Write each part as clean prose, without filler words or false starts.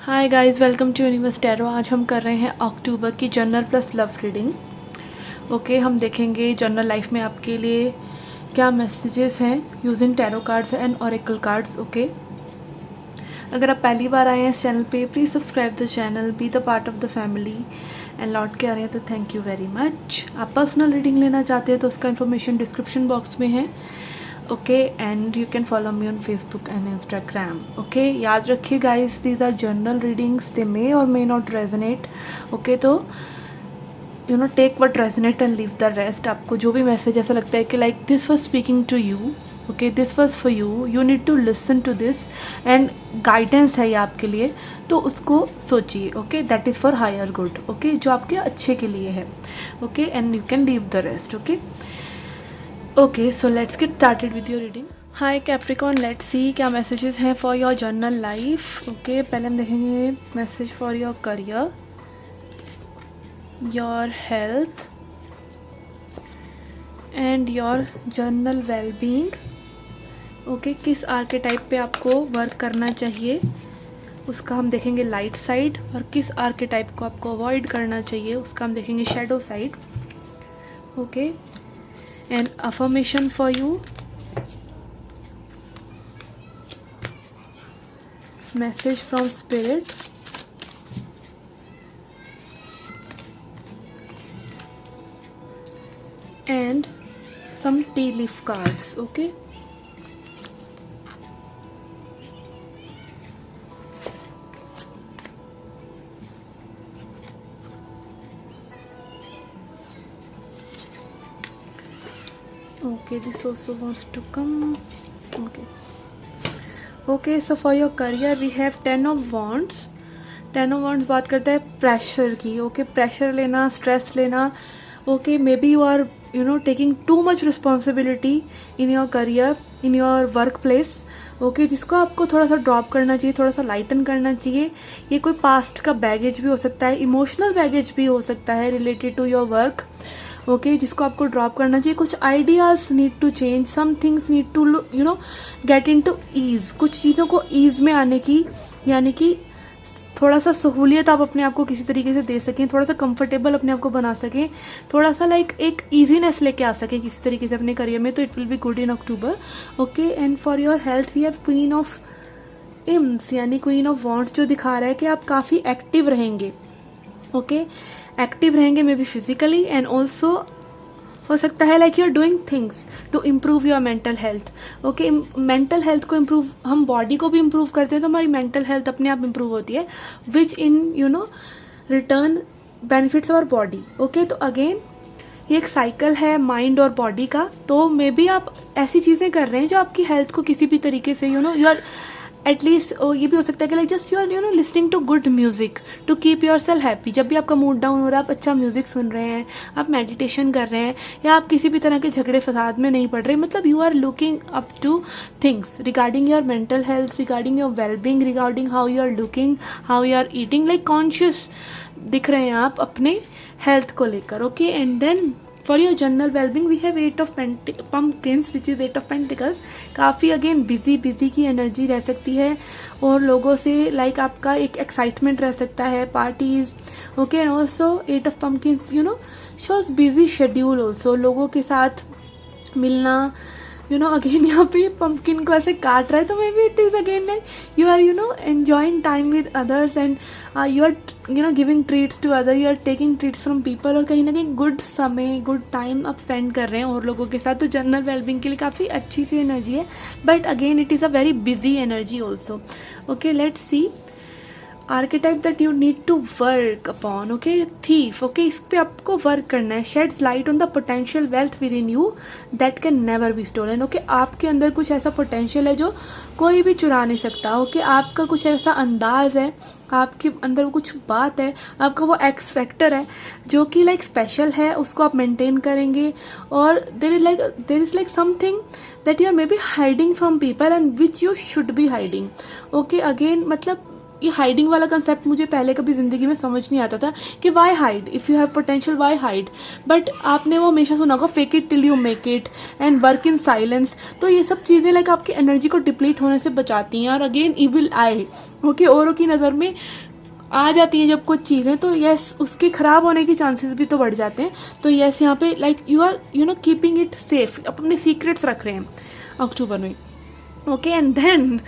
Hi guys, welcome to universe tarot. आज हम कर रहे हैं अक्टूबर की general plus love reading. Okay, हम देखेंगे जनरल लाइफ में आपके लिए क्या मैसेजेस हैं using tarot cards and oracle cards. Okay, अगर आप पहली बार आए हैं इस चैनल पे, please subscribe the channel, be the part of the family. And लौट के आ रहे हैं तो थैंक यू वेरी मच। आप पर्सनल रीडिंग लेना चाहते हैं तो उसका इन्फॉर्मेशन डिस्क्रिप्शन बॉक्स में है। Okay, and you can follow me on Facebook and Instagram. Okay, याद रखिए guys, these are general readings, they may or may not resonate. Okay, तो you know take what resonate and leave the rest. आपको जो भी message ऐसा लगता है कि like this was speaking to you, okay, this was for you, you need to listen to this and guidance है ये आपके लिए, तो उसको सोचिए। Okay, that is for higher good. Okay, जो आपके अच्छे के लिए है। Okay, and you can leave the rest. Okay, okay, so let's get started with your reading. Hi Capricorn, let's see क्या messages हैं for your journal life. Okay, पहले हम देखेंगे message for your career, your health and your journal well-being. Okay, किस archetype पे आपको work करना चाहिए उसका हम देखेंगे लाइट साइड, और किस archetype को आपको अवॉइड करना चाहिए उसका हम देखेंगे shadow side. Okay, an affirmation for you, message from spirit, and some tea leaf cards. Okay, okay, this also wants to come. Okay, so for your career we have 10 of wands. 10 of wands बात करता है pressure की। Okay, pressure लेना, stress लेना। Okay, maybe you are taking too much responsibility in your career, in your work place. Okay, जिसको आपको थोड़ा सा ड्रॉप करना चाहिए, थोड़ा सा लाइटन करना चाहिए। ये कोई पास्ट का बैगेज भी हो सकता है, इमोशनल बैगेज भी हो सकता है related to your work. Okay, जिसको आपको ड्रॉप करना चाहिए। कुछ ideas need to change, some things need to get into ease. कुछ चीज़ों को ईज़ में आने की, यानी कि थोड़ा सा सहूलियत आप अपने आप को किसी तरीके से दे सकें, थोड़ा सा कंफर्टेबल अपने आप को बना सकें, थोड़ा सा लाइक एक ईजीनेस लेके आ सकें किसी तरीके से अपने करियर में, तो it will be good in October. Okay, and for your health we have queen of इम्स, यानी क्वीन ऑफ वॉन्ड्स, जो दिखा रहा है कि आप काफ़ी एक्टिव रहेंगे। ओके, एक्टिव रहेंगे maybe physically, and also हो सकता है like you are doing things to improve your mental health. Okay, mental health को इम्प्रूव, हम बॉडी को भी इम्प्रूव करते हैं तो हमारी मेंटल हेल्थ अपने आप इम्प्रूव होती है, which in return benefits our body. Okay, तो अगेन ये एक साइकिल है माइंड और बॉडी का। तो मे बी आप ऐसी चीज़ें कर रहे हैं जो आपकी हेल्थ को किसी भी तरीके से यू आर एटलीस्ट, ये भी हो सकता है कि like just you are listening to good music to keep yourself happy. जब भी आपका मूड डाउन हो रहा है, आप अच्छा म्यूजिक सुन रहे हैं, आप मेडिटेशन कर रहे हैं, या आप किसी भी तरह के झगड़े फसाद में नहीं पड़ रहे, मतलब you are looking up to things regarding your mental health, regarding your wellbeing, regarding how you are looking, how you are eating, like conscious दिख रहे हैं आप अपने हेल्थ को लेकर। Okay, and then for your general wellbeing we have 8 of pumpkins which is 8 of pentacles. काफ़ी again busy की energy रह सकती है, और लोगों से लाइक आपका एक एक्साइटमेंट रह सकता है, parties. Okay, and also 8 of pumpkins shows busy schedule also, लोगों के साथ मिलना। अगेन यहाँ पे पम्पकिन को ऐसे काट रहा है, तो maybe it is again you are enjoying time with others, and you are giving treats to other, you are taking treats from people, और कहीं ना कहीं गुड समय, गुड टाइम आप स्पेंड कर रहे हैं और लोगों के साथ। तो जनरल वेलबिंग के लिए काफ़ी अच्छी सी एनर्जी है, but again it is a very busy energy also. Okay, let's see archetype that you need to work upon. Okay, thief. Okay, इस पे आपको वर्क करना है। Sheds light on the potential wealth within you that can never be stolen. Okay, आपके अंदर कुछ ऐसा potential है जो कोई भी चुरा नहीं सकता। ओके, आपका कुछ ऐसा अंदाज है, आपके अंदर कुछ बात है, आपका वो एक्स फैक्टर है जो कि लाइक स्पेशल है, उसको आप मेंटेन करेंगे। और there is like something that you are maybe hiding from people and which you should be hiding. Okay, again मतलब ये हाइडिंग वाला कंसेप्ट मुझे पहले कभी ज़िंदगी में समझ नहीं आता था कि why hide, if you have potential why hide, but आपने वो हमेशा सुना होगा fake it till you make it and work in silence. तो ये सब चीज़ें लाइक आपकी एनर्जी को डिप्लीट होने से बचाती हैं। और अगेन इविल आई, ओके, औरों की नज़र में आ जाती हैं जब कुछ चीज़ें, तो यस उसके ख़राब होने के चांसेस भी तो बढ़ जाते हैं। तो यस यहाँ पे like you are keeping it safe, अपने सीक्रेट्स रख रहे हैं अक्टूबर में। ओके, एंड देन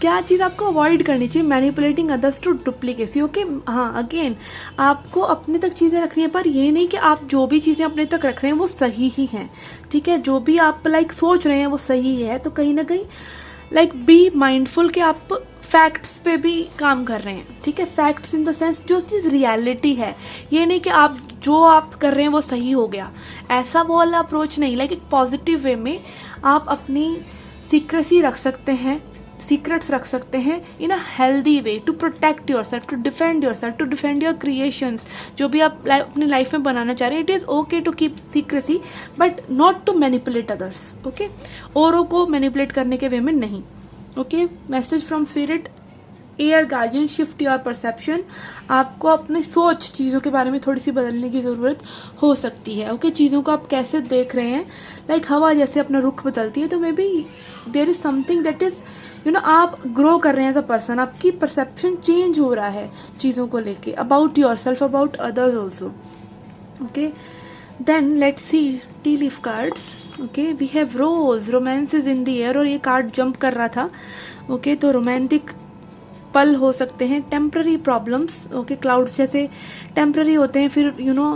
क्या चीज़ आपको अवॉइड करनी चाहिए? Manipulating others to duplicacy. Okay, हाँ, अगेन आपको अपने तक चीज़ें रखनी है, पर ये नहीं कि आप जो भी चीज़ें अपने तक रख रहे हैं वो सही ही हैं, ठीक है? जो भी आप लाइक सोच रहे हैं वो सही है, तो कहीं ना कहीं लाइक बी माइंडफुल कि आप फैक्ट्स पे भी काम कर रहे हैं, ठीक है? फैक्ट्स इन द सेंस जो चीज़ रियलिटी है, ये नहीं कि आप जो आप कर रहे हैं वो सही हो गया, ऐसा वो वाला अप्रोच नहीं। लाइक एक पॉजिटिव वे में आप अपनी सीक्रेसी रख सकते हैं, सीक्रेट्स रख सकते हैं in a healthy way to protect yourself, to defend yourself, to defend your creations. जो भी आप अपनी लाइफ में बनाना चाह रहे हैं, it is okay to keep secrecy but not to manipulate others. Okay, औरों को मैनिपुलेट करने के वे में नहीं। Okay, message from spirit, air guardian, shift your perception. आपको अपनी सोच चीज़ों के बारे में थोड़ी सी बदलने की ज़रूरत हो सकती है। ओके, चीज़ों को आप कैसे देख रहे हैं, लाइक हवा जैसे अपना रुख बदलती है, तो maybe there is something that is आप ग्रो कर रहे हैं एज अ पर्सन, आपकी परसेप्शन चेंज हो रहा है चीज़ों को लेके, about yourself, about others also. Okay, then let's see tea leaf cards. Okay, we have rose, romance is in the air, और ये कार्ड जंप कर रहा था। ओके, तो रोमांटिक पल हो सकते हैं, टेम्प्ररी प्रॉब्लम्स। ओके, क्लाउड्स जैसे टेम्प्ररी होते हैं, फिर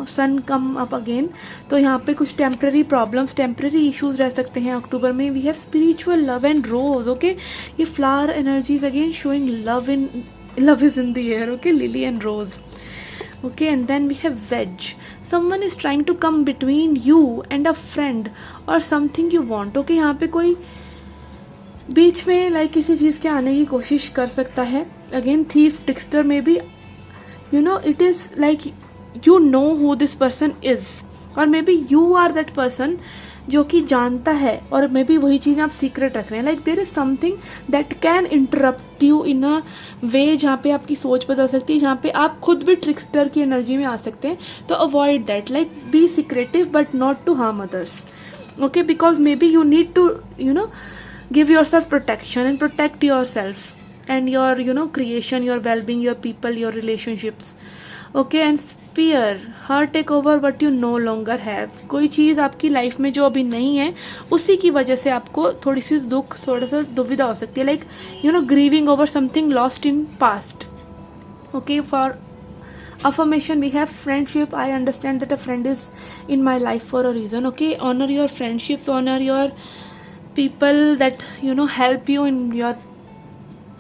सन कम अप अगेन, तो यहाँ पे कुछ टेम्प्ररी प्रॉब्लम्स, टेम्प्ररी इश्यूज रह सकते हैं अक्टूबर में। We have spiritual love and rose. Okay, ये flower energies again showing love is in the air. Okay, lily and rose. Okay, and then we have वेज, someone is trying to come between you and a friend or something you want. Okay, यहाँ पे कोई बीच में like किसी चीज़ के आने की कोशिश कर सकता है। अगेन थीफ, ट्रिक्स्टर में भी it is like you know who this person is, or maybe you are that person जो कि जानता है, और मे बी वही चीज़ें आप सीक्रेट रख रहे हैं। Like there is something that can interrupt you in a way जहाँ पे आपकी सोच बदल सकती है, जहाँ पे आप खुद भी ट्रिक्स्टर की एनर्जी में आ सकते हैं। तो avoid that, like be secretive but not to harm others. Okay, because maybe you need to give yourself protection and protect yourself and your creation, your well-being, your people, your relationships. Okay, and spear, her take over what you no longer have. कोई चीज़ आपकी life में जो अभी नहीं है, उसी की वजह से आपको थोड़ी सी दुख, थोड़ा सा दुविधा हो सकती है, like grieving over something lost in past. Okay, for affirmation we have friendship. I understand that a friend is in my life for a reason. Okay, honor your friendships, honor your people that help you in your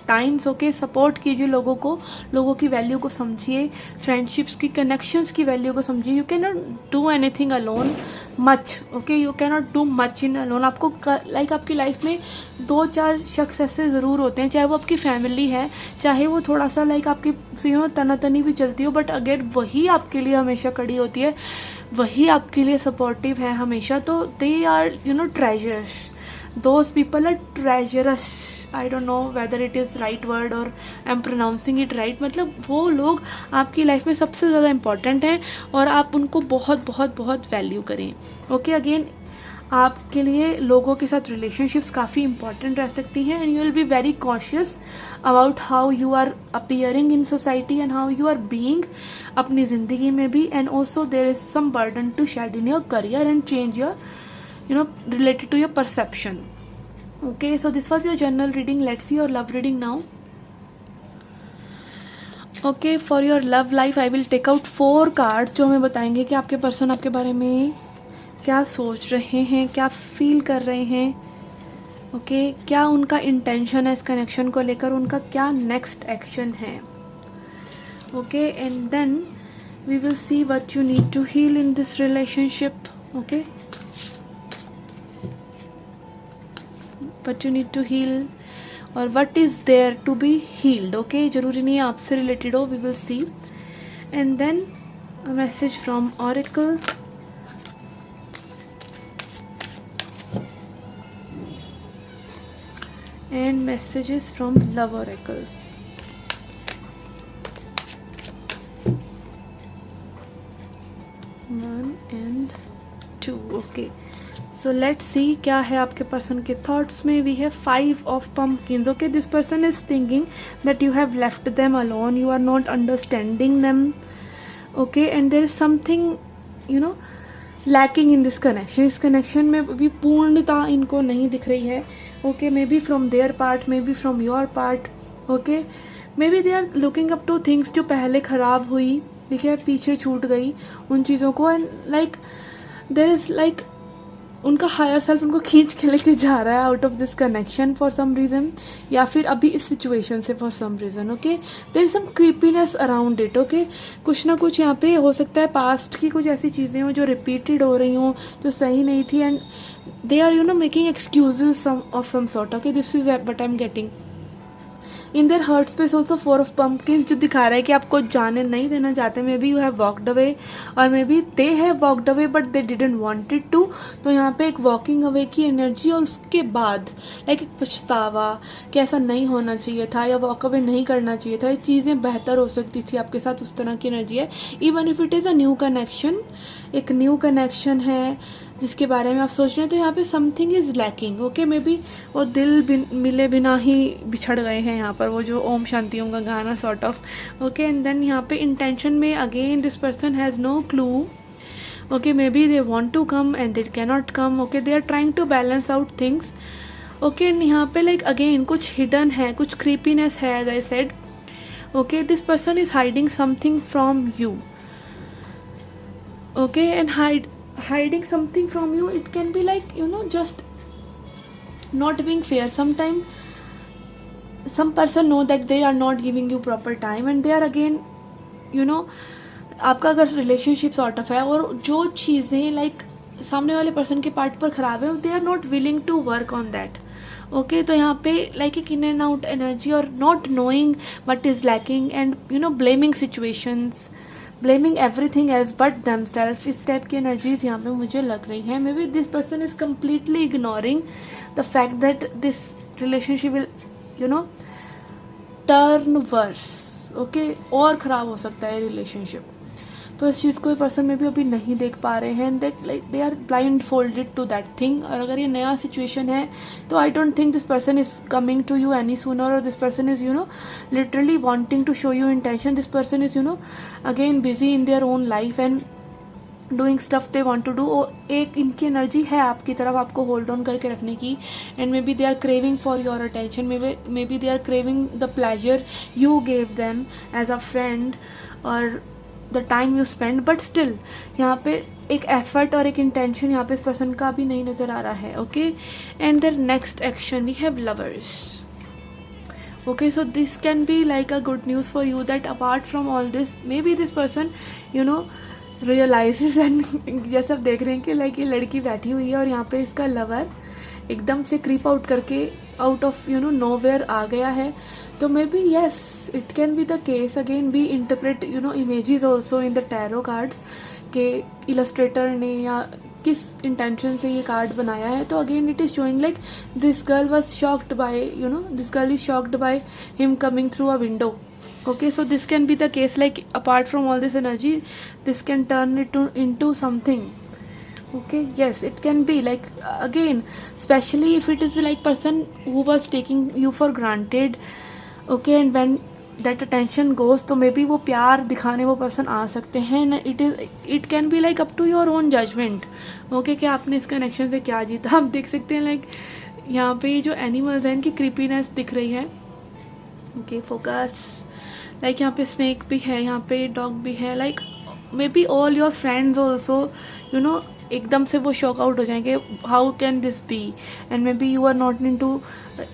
times. Okay, support कीजिए लोगों को, लोगों की value को समझिए, friendships की, connections की value को समझिए। You can not do anything alone much. Okay, you can not do much in alone. आपको लाइक आपकी लाइफ में 2-4 शख्स ऐसे ज़रूर होते हैं, चाहे वो आपकी फैमिली है, चाहे वो थोड़ा सा लाइक आपकी तनातनी भी चलती हो, बट अगर वही आपके लिए हमेशा खड़ी होती है, वही आपके लिए सपोर्टिव है हमेशा, तो they are treasures. Those people are treacherous. I don't know whether it is right word or I'm pronouncing it right. मतलब वो लोग आपकी लाइफ में सबसे ज़्यादा इम्पॉर्टेंट हैं और आप उनको बहुत बहुत बहुत वैल्यू करें. ओके, अगेन आपके लिए लोगों के साथ रिलेशनशिप्स काफ़ी इंपॉर्टेंट रह सकती हैं and you will be very conscious about how you are appearing in society and how you are being अपनी ज़िंदगी में भी. And also there is some burden to shed in your career and change your related to your perception. Okay, so this was your general reading. Let's see your love reading now. Okay, for your love life I will take out 4 cards जो हमें बताएंगे कि आपके person आपके बारे में क्या सोच रहे हैं, क्या फील कर रहे हैं. ओके, क्या उनका इंटेंशन है इस कनेक्शन को लेकर, उनका क्या नेक्स्ट एक्शन है. Okay, and then we will see what you need to heal in this relationship. Okay, what you need to heal or what is there to be healed. Okay, जरूरी नहीं है आपसे related हो, we will see. And then a message from Oracle. And messages from Love Oracle. 1 and 2. Okay, so let's see क्या है आपके person के thoughts में. We have 5 of pumpkins. Okay, this person is thinking that you have left them alone, you are not understanding them. Okay, and there is something you know lacking in this connection. इस connection में भी पूर्णता इनको नहीं दिख रही है. Okay, maybe from their part, maybe from your part. Okay, maybe they are looking up to things जो पहले ख़राब हुई, देखिए पीछे छूट गई उन चीज़ों को. And like there is like उनका हायर सेल्फ उनको खींच के लेके जा रहा है out of this connection for some reason, या फिर अभी इस सिचुएशन से for some reason. Okay, there is some creepiness around it. Okay, कुछ ना कुछ यहाँ पे हो सकता है पास्ट की कुछ ऐसी चीज़ें हो जो रिपीटेड हो रही हों, जो सही नहीं थी. And they are making excuses of some sort. Okay, this is what I am getting. In their heart space also 4 of pumpkins, जो दिखा रहा है कि आपको जाने नहीं देना चाहते. Maybe you have walked away और maybe they have walked away but they didn't wanted to. तो यहाँ पे एक वॉकिंग अवे की एनर्जी और उसके बाद लाइक एक पछतावा कि ऐसा नहीं होना चाहिए था या वॉक अवे नहीं करना चाहिए था, ये चीज़ें बेहतर हो सकती थी आपके साथ. उस तरह की एनर्जी है. Even if it is a new connection, एक न्यू कनेक्शन है जिसके बारे में आप सोच रहे हैं, तो यहाँ पे something is lacking. Okay, may be वो दिल मिले बिना ही बिछड़ गए हैं यहाँ पर, वो जो ओम शांति ओम का गाना sort of. Okay, and then यहाँ पे इंटेंशन में again this person has no clue. Okay, maybe they want to come and they cannot come. Okay, they are trying to balance out things. Okay, and यहाँ पे like again कुछ hidden है, कुछ creepiness है as I said. Okay, this person is hiding something from you. Okay, and hiding something from you, it can be like just not being fair. Sometimes some person know that they are not giving you proper time and they are again आपका अगर relationship sort of है और जो चीज़ें like सामने वाले person के part पर ख़राब है, they are not willing to work on that. Okay, तो यहाँ पे लाइक एक इन एंड आउट एनर्जी और not knowing what is lacking and blaming situations, blaming everything as but themselves. इस टाइप की एनर्जीज यहाँ पे मुझे लग रही हैं. Maybe this person is completely ignoring the fact that this relationship will turn worse. Okay, और ख़राब हो सकता है रिलेशनशिप. तो इस चीज़ को ये पर्सन में भी अभी नहीं देख पा रहे हैं. They are blindfolded to that thing. और अगर ये नया सिचुएशन है तो I don't think this person is coming to you any sooner, और this person is literally wanting to show you intention. This person is again busy in their own life and doing stuff they want to do. और एक इनकी energy है आपकी तरफ, आपको hold on करके रखने की. And maybe they are craving for your attention, maybe they are craving the pleasure you gave them as a friend or the time you spend. But still यहाँ पे एक effort और एक intention यहाँ पे इस person का भी नहीं नज़र आ रहा है. Okay, and their next action we have lovers. Okay, so this can be like a good news for you that apart from all this maybe this person realises and जैसे आप देख रहे हैं कि लाइक ये लड़की बैठी हुई है और यहाँ पे इसका लवर एकदम से क्रीप आउट करके आउट ऑफ नोवेयर आ गया है. तो maybe yes, it can be the case. Again we interpret images also in the tarot cards के इलस्ट्रेटर ने या किस इंटेंशन से ये कार्ड बनाया है. तो again it is showing like this girl was shocked by this girl is shocked by him coming through a window. Okay, so this can be the case, like apart from all this energy, this can turn it into something. Okay, yes, it can be like again, especially if it is like person who was taking you for granted. Okay, and when that attention goes, तो may be वो प्यार दिखाने वो person आ सकते हैं. It can be like up to your own judgement. Okay, कि आपने इस कनेक्शन से क्या जीता. आप देख सकते हैं लाइक यहाँ पे जो एनिमल्स हैं इनकी क्रीपीनेस दिख रही है. ओके, फोकस लाइक यहाँ पे स्नेक भी है, यहाँ पे डॉग भी है. Like maybe all your friends also एकदम से वो शॉक आउट हो जाएंगे, how can this be. And maybe you are not into,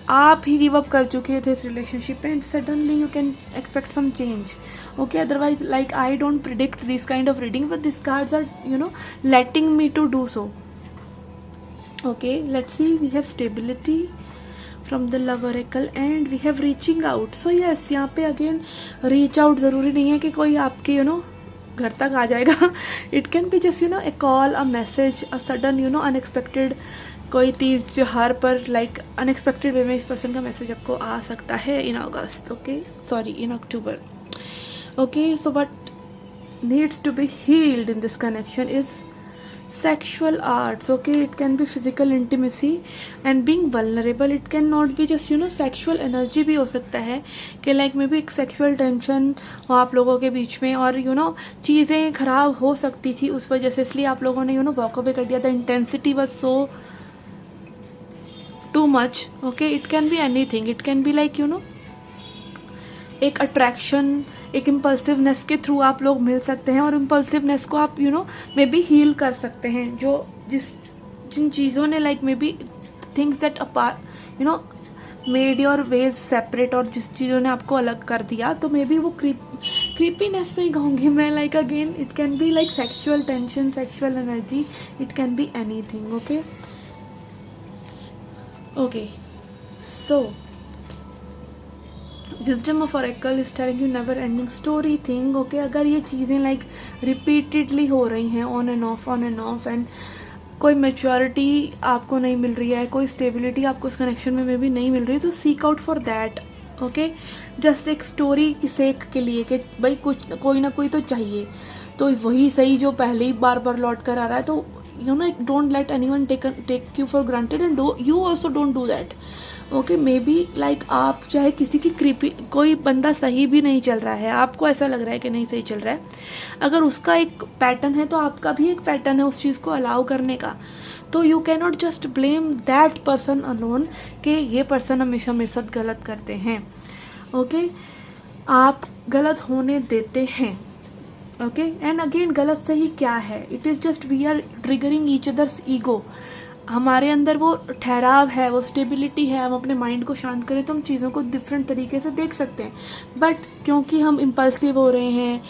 आप ही गिव अप कर चुके थे इस रिलेशनशिप में and suddenly you can expect some change. Okay, otherwise like I don't predict this kind of reading but this cards are letting me to do so. Okay, let's see, we have stability from the love oracle and we have reaching out. So yes, यहाँ पे again reach out ज़रूरी नहीं है कि कोई आपके घर तक आ जाएगा. It can be just a call, a message, a sudden unexpected कोई चीज़ जो हर पर like unexpected वे में इस पर्सन का मैसेज आपको आ सकता है in August. Okay, sorry, in October. Okay, so but needs to be healed in this connection is sexual arts. Okay, it can be physical intimacy and being vulnerable. It can not be just sexual energy भी हो सकता है कि like maybe एक sexual tension हो आप लोगों के बीच में, और चीज़ें ख़राब हो सकती थी उस वजह से, इसलिए आप लोगों ने वॉक अवे कर दिया. The intensity was so too much. Okay, it can be anything. It can be like एक अट्रैक्शन, एक इम्पल्सिवनेस के थ्रू आप लोग मिल सकते हैं, और इम्पल्सिवनेस को आप मे बी हील कर सकते हैं. जिन चीज़ों ने like may be things that apart made your ways separate, और जिस चीज़ों ने आपको अलग कर दिया, तो मे बी वो क्रीपीनेस नहीं कहूँगी मैं. Like again it can be like sexual tension, sexual energy. It can be anything. Okay, so wisdom of oracle is telling you never ending story thing. Okay, अगर ये चीज़ें लाइक रिपीटेडली हो रही हैं ऑन एंड ऑफ एंड कोई maturity आपको नहीं मिल रही है, कोई स्टेबिलिटी आपको इस कनेक्शन में भी नहीं मिल रही है, तो seek out for that. Okay, just एक स्टोरी की सेक के लिए कि भाई कोई ना कोई तो चाहिए, तो वही सही जो पहले ही बार बार लौट कर आ रहा है. तो don't let anyone take you for granted and you also don't do that. Okay, maybe like आप चाहे किसी की कोई बंदा सही भी नहीं चल रहा है, आपको ऐसा लग रहा है कि नहीं सही चल रहा है, अगर उसका एक पैटर्न है तो आपका भी एक पैटर्न है उस चीज़ को अलाउ करने का. तो you can not just blame that person alone कि ये पर्सन हमेशा मेरे साथ गलत करते हैं. ओके, आप गलत होने देते हैं. ओके, एंड अगेन गलत सही क्या है? It is just we are triggering each others ego. हमारे अंदर वो ठहराव है, वो स्टेबिलिटी है, हम अपने माइंड को शांत करें तो हम चीज़ों को डिफरेंट तरीके से देख सकते हैं. बट क्योंकि हम इम्पल्सिव हो रहे हैं,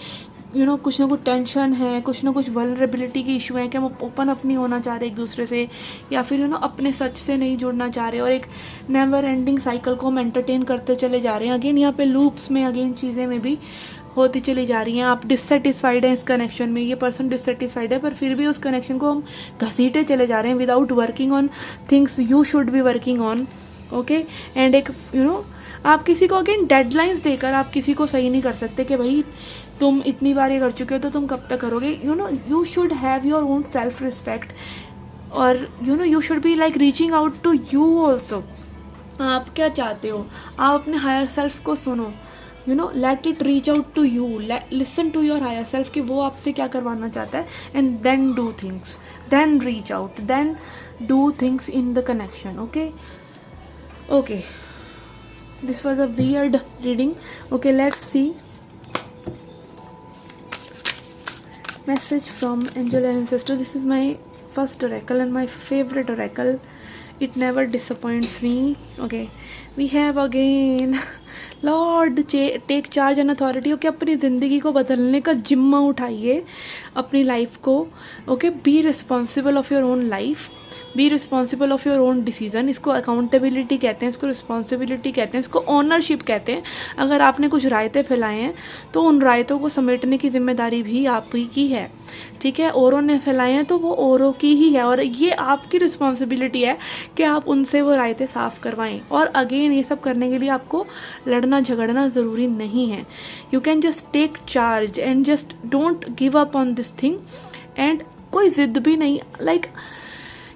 कुछ ना कुछ टेंशन है, कुछ ना कुछ वल्नरेबिलिटी की इशू है कि हम ओपन अप नहीं होना चाह रहे एक दूसरे से, या फिर अपने सच से नहीं जुड़ना चाह रहे, और एक नेवर एंडिंग साइकिल को हम एंटरटेन करते चले जा रहे हैं. अगेन यहाँ पे लूप्स में अगेन चीज़ें में भी होती चली जा रही हैं. आप डिससेटिस्फाइड हैं इस कनेक्शन में, ये पर्सन डिससेटिस्फाइड है, पर फिर भी उस कनेक्शन को हम घसीटे चले जा रहे हैं without working on things you should be working on. Okay, and एक आप किसी को अगेन डेडलाइंस देकर आप किसी को सही नहीं कर सकते कि भाई तुम इतनी बार ये कर चुके हो तो तुम कब तक करोगे. You should have your own self respect, और you should be like reaching out to you also. आप क्या चाहते हो, आप अपने हायर सेल्फ को सुनो. let it reach out to you, listen to your higher self कि वो आपसे क्या करवाना चाहता है, and then do things, then reach out, then do things in the connection. Okay, this was a weird reading. Okay, let's see message from angel and ancestor. This is my first oracle and my favorite oracle. It never disappoints me. Okay, we have again lord take charge and authority. Okay, अपनी ज़िंदगी को बदलने का जिम्मा उठाइए, अपनी life को. Okay, be responsible of your own life, be responsible of your own decision. इसको अकाउंटेबिलिटी कहते हैं, इसको रिस्पॉन्सिबिलिटी कहते हैं, इसको ऑनरशिप कहते हैं. अगर आपने कुछ रायतें फैलाए हैं तो उन रायतों को समेटने की जिम्मेदारी भी आपकी की है. ठीक है, औरों ने फैलाए हैं तो वो औरों की ही है, और ये आपकी रिस्पॉन्सिबिलिटी है कि आप उनसे वो रायतें साफ़ करवाएं. और अगेन ये सब करने के लिए आपको लड़ना झगड़ना ज़रूरी नहीं है. You can just take charge and just don't give up on this thing. And कोई ज़िद भी नहीं. Like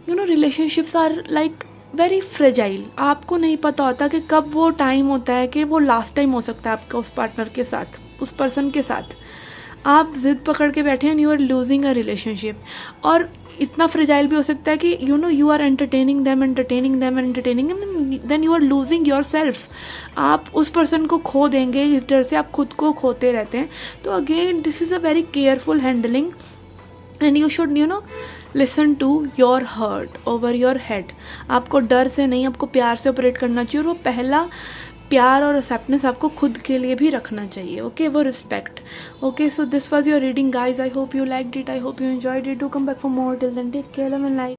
relationships are like very fragile. आपको नहीं पता होता कि कब वो टाइम होता है कि वो लास्ट टाइम हो सकता है आपका उस पार्टनर के साथ, उस पर्सन के साथ. आप जिद पकड़ के बैठे हैं, you are losing a relationship. और इतना फ्रेजाइल भी हो सकता है कि you are entertaining them, then you are losing yourself. आप उस पर्सन को खो देंगे, इस डर से आप खुद को खोते रहते हैं. तो again this is a very careful handling, and you should listen to your heart over your head. आपको डर से नहीं, आपको प्यार से ऑपरेट करना चाहिए, और वो पहला प्यार और एक्सेप्टेंस आपको खुद के लिए भी रखना चाहिए. ओके, वो respect. Okay, so this was your reading guys. I hope you liked it, I hope you enjoyed it. Do come back for more. Till then take care and like.